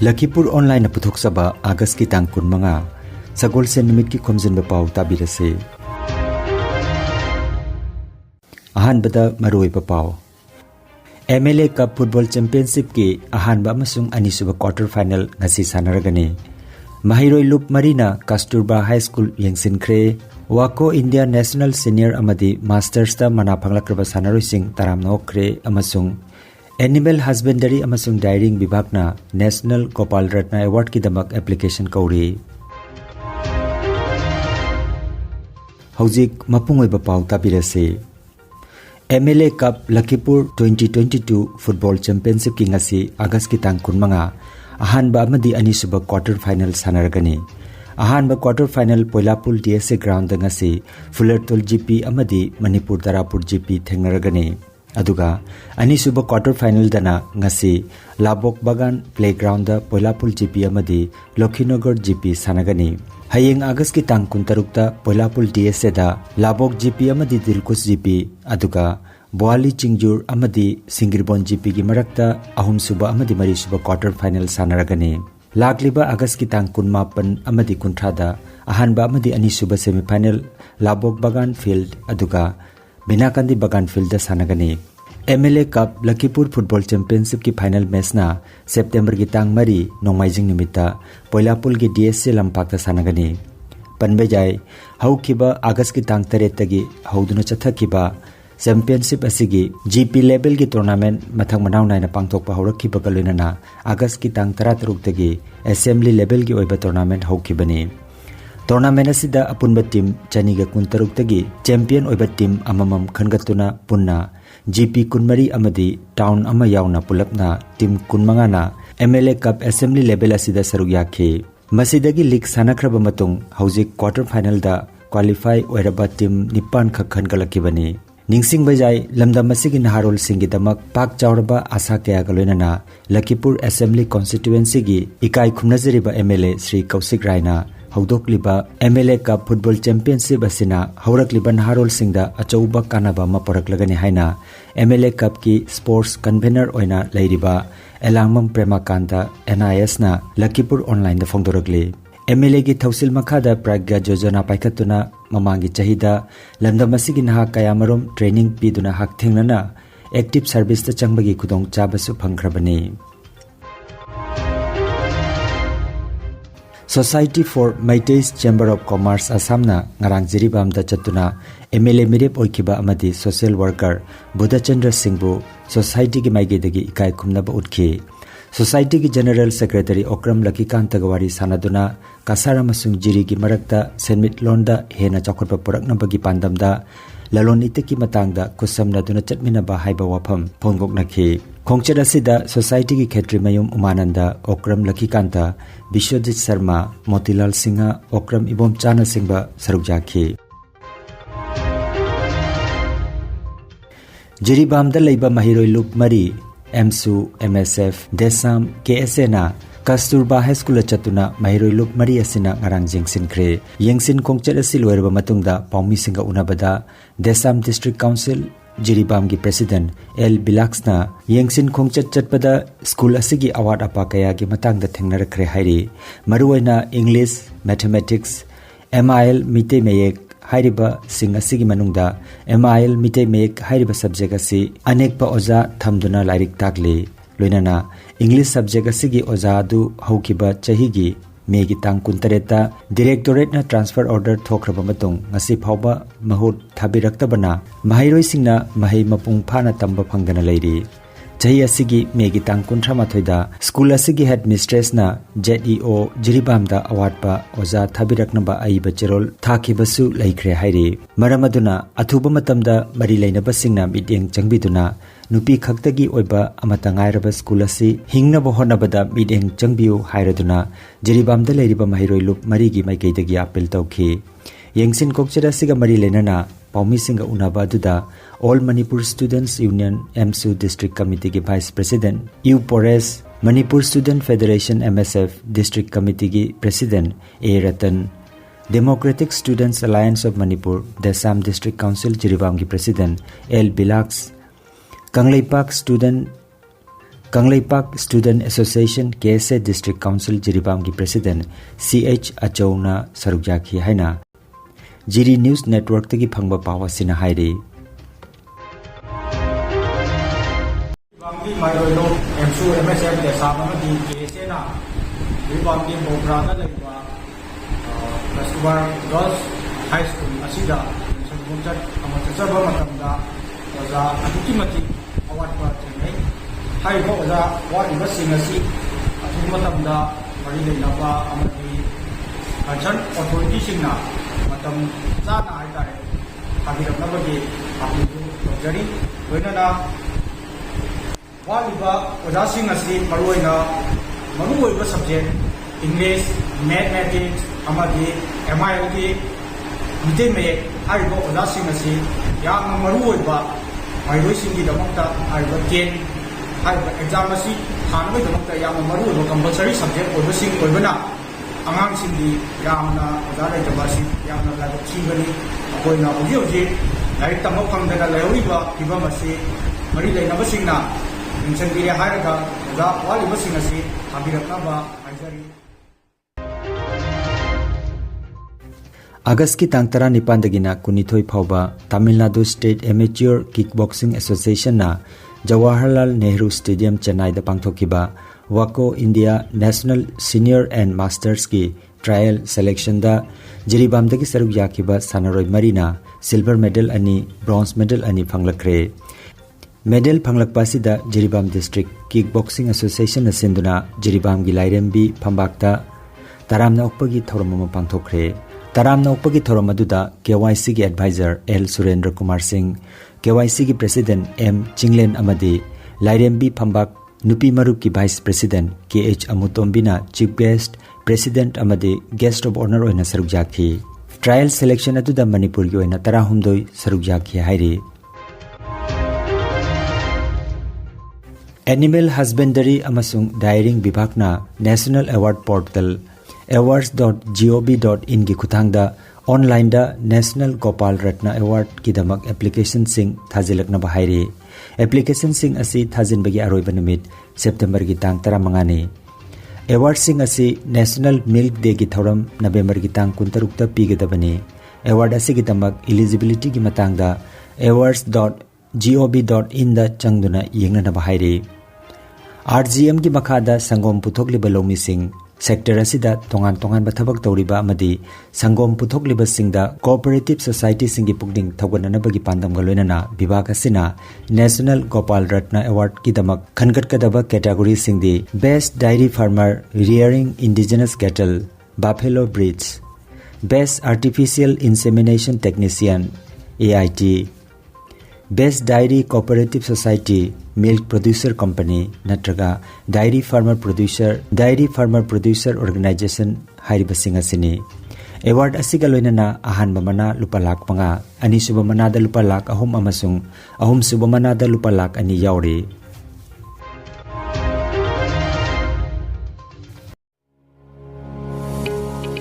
Lakhipuronline puthok-saba August ki tang 15 Sagol se numit ki Khomjinba Pao tabirase. Ahanbada Maroiba Pao MLA Cup Football Championship ki ahanba amasung anisuba quarter final ngasi sanaragani. Mahiroi Loop Marina Kasturba High School yengsinkhre. Wako India National Senior amadi Masters ta mana phanglakraba sanaroising taram nokre amasung Animal Husbandry amasung Dairying Bibhagna National Gopal Ratna Award ki damak application kauri. Haujik mapungoiba pau tabirase. MLA Cup Lakhipur 2022 Football Championship ki ngasi August ki tang 15 ahanba amadi anisuba quarter final sanaragani. Ahanba quarter final Poilapul DSA ground da ngasi Fullertol GP amadi Manipur Darapur GP thengnaragani. Aduga anisuba quarter final dana ngasi Labok Bagan Playground da Poilapul GP amadi Lokhinogar GP sanagani. Hayeng August ki tang 16 da Poilapul DSA da Labok GP amadi Dilkus GP aduga Boali Chingjur amadi Singirbon GP gi marakta ahum suba amadi mari suba quarter final sanaragani. Lagliba August ki tang 18 amadi 30 da ahanba amadi ani suba semi final Labok Bagan Field aduga Binakandi Bagan Field da sanagani. MLA Cup Lakhipur Football Championship ki final match na September ki tang mari nongmaijing nimita Poilapul ki DSC lampak da sanagani. Panbejai haukiba August ki tang 3 tagi hauduna chathakiba Championship asigi GP level ki tournament mathang manaw naina pangthokpa haurakhiba galina August ki tang 13 tagi assembly level ki oiba tournament haukibani. Tournament asida apunba team chaniga 13 tagi champion oiba team amamam khangatuna punna GP kunmari amadi town ama yauna pulapna team kunmanga na MLA Cup assembly level asida saruk yakhe. Masidagi league sanakraba matung haujik quarter final da qualify oiraba team nipan khak khangalakibani. Ningsing bajai lamdam asigi naharol singi damak pak chawraba asa kaya galoinana Lakhipur Assembly Constituency gi ikai khumnajariba MLA Sri Kausik Raina haudokliba MLA Cup Football Championship asina haurakliba naharol singda achauba kanaba ma paraklagani haina MLA Cup ki sports convener oina leiriba Elangmam Premakanta NIS na Lakhipur online da phongdoragli. MLA gi thausil makhada pragya jojana paikhatuna mamangi chahida lamdam asigi naha kayamarom training piduna hak thengnana active service ta changbagi khudong chabasu phangkhrabani. Society for Meitei's Chamber of Commerce Assamna ngarang jiribam da chatuna MLA mirep oikiba amadi social worker Budachandra Singhbu society gi maigedagi ikai khumnaba utkhi. Society ki General Secretary Okram Lakikan Tagawari Sanaduna Kasara Masung Jiri ki Marakta Senmit Londa Hena Chakotpa Puraknabagi Pandamda Lalon Iteki Matangda Kusam Naduna Chatminaba Haiba Wapam Pongok Nakhi. Khongchera Sida Society ki Khetri Mayum Umananda Okram Lakikanta Bishwajit Sharma Motilal Singha Okram Ibom Chana Singba Sarukjakhi. Jiribamda Leiba Mahiroi Loop Mari MSU, MSF, Desam, KSA na Kasturba High School chatuna Mahiroi Loop Mari asina ngarang jengsin khre. Yengsin kongchet asi loirba matungda paumi singa unabada Desam District Council Jiribam gi President L. Bilax na yengsin kongchet chatpada school asigi award apa kaya gi matangda thengnar khre hairi. Maruwaina English, Mathematics, MIL Mite Meyek Hairiba sing asigi manungda MIL Mite Mek hairiba subject asi anekpa oja thamduna lairik takle loinana English subject asigi oja du haukiba chahigi megi tang 13 directorate na transfer order thokraba matung ngasi phawba mahut thabiraktabana mahairoi singna mahai mapung phana tamba phangdana lairi. Chahi asigi megi tang 13 da school asigi headmistress na ZEO Jiribam da award pa oja thabiraknaba aiba cherol thakibasu laikre hairi. Maramaduna athuba matamda mari lainaba singna mideng changbiduna nupi khaktagi oiba amata ngairaba school asi hingnaba honabada mideng changbiu hairaduna Jiribam da leiriba mahiroi loop mari gi maikeidagi appeal tawkhi. Yengsin kokchera siga mari lenana Paumi Singa Unaba Duda All Manipur Students Union MSU District Committee ki Vice President U Pores Manipur Student Federation MSF District Committee ki President A Ratan Democratic Students Alliance of Manipur Desam District Council Jiribam ki President L Bilax Kanglaipak Student Kanglaipak Student Association KSA District Council Jiribam ki President CH Achowna sarukjaki haina Jiri News Network tagi phangba pawa sina hairi Bangki Mairolo MSU MSM ke sabama di KSA na Jiribam ki Bobra na laiba Nasbar Girls High School asida sabunjat amasaba matamda oza aduki mati award pa chenai hai ko oza wa ibasing asi asuma matamda mari leinaba amadi concern authority singna matam chana hai tare habiramnabagi apidu jari loinana wa liba oza sing asi maruina maruoiba subject English mathematics amadi MIL ki Mite me aibo oza sing asi yamna maruoiba mairoi singi damakta aibo ken aibo exam asi thanabai damakta yamna maruoiba compulsory subject oiba sing oibana angang singdi yamna oza lai jabasi yamna lai chigani akoina oji oji lai tamok phangdana laioriba ibam asi mari lainaba singna mention dire hairaga oza waliba sing asi habiraknaba haijari August ki tang tara nipan dagina kunithoi phawba Tamil Nadu State Amateur Kickboxing Association na Jawaharlal Nehru Stadium Chennai da pangthokiba Wako India National Senior and Masters ki trial selection da Jiribam dagi saruk yakiba sanaroi marina silver medal ani bronze medal ani phanglakre medal phanglakpa sida Jiribam District Kickboxing Association na sinduna Jiribam gi lairembi phambakta taramna okpagi thoromama pangthokre Taramna upagi thoromaduda KYC ki advisor L Surendra Kumar Singh, KYC ki president M Chinglen amadi Lairembi Phambak Nupi Marup ki vice president KH Amutombina chief guest president amadi guest of honor oina sarukjaki trial selection aduda Manipuri ki oina 13 sarukjaki hairi Animal Husbandry amasung Dairying Vibhagna National Award Portal awards.gov.in ki khutangda online da National Gopal Ratna Award ki damak application sing thazilakna bahairi application sing asi thazin bagi aroiba namit September ki tang 15 ni award sing asi National Milk Day ki thoram November ki tang 16 ta pigadabani award asi ki damak eligibility ki matangda awards.gov.in da changduna yengna bahairi RGM ki makhada sangom puthokliba lomi sing sector asida tongan bathabak tawriba amadi sangom puthokliba singda cooperative society singi pukding thawganana bagi pandam galoinana bibhag asina National Gopal Ratna Award ki damak khangat kadaba category singdi best dairy farmer rearing indigenous cattle buffalo breeds best artificial insemination technician AIT Best Dairy Cooperative Society Milk Producer Company natraga Dairy Farmer Producer Organization hairiba singa sini award asiga loinana ahan bamana lupa lak panga ani suba manada lupa lak ahum amasung ahum suba manada lupa lak ani yauri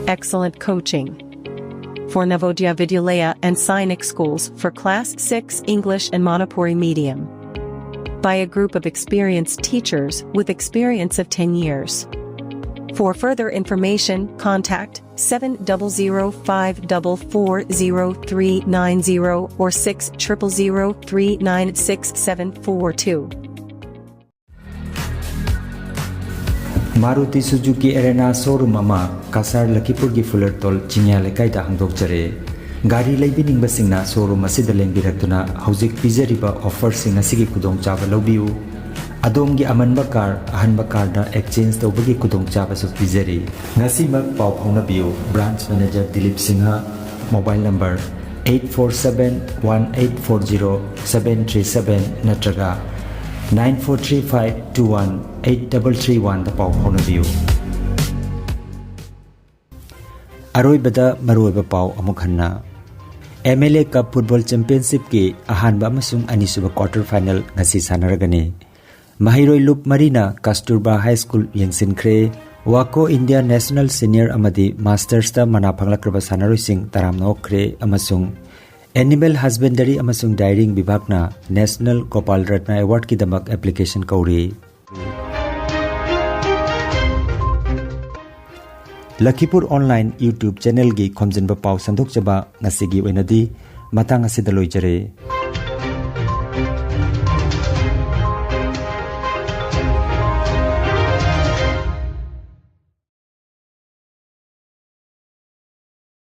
Excellent coaching for Navodaya Vidyalaya and Sainik schools for Class 6 English and Manipuri medium by a group of experienced teachers with experience of 10 years. For further information, contact 700544030 or 6003966742. Maruti Suzuki Arena showroom ama Kasar Lakhipur gi Fulertol Chinya lekai da hangdok jare gari leibining basingna showroom asida lengbirakuna hojik pizariba offer sing asigi kudong chaba lobiu adom gi amanba car da exchange tawbagi kudong chaba su pizari ngasi mak paw phawna biu branch manager Dilip Singha mobile number 8471840737 natraga 9435218331 da paw phawna biu aroibada maroiba paw amukhanna MLA Cup Football Championship ki ahanba amasung anisuba quarter final ngasi sanaragani Mahiroi Loop Marina Kasturba High School yengsinkhre Wako India National Senior amadi Masters ta mana phanglakraba sanaroi sing taramnokre amasung Animal Husbandry amasung Dairying Vibhagna National Gopal Ratna Award ki damak application kauri Lakhipur Online YouTube channel gi Khomjinba Pao sandok chaba ngasigi oinadi matang asidaloi jare.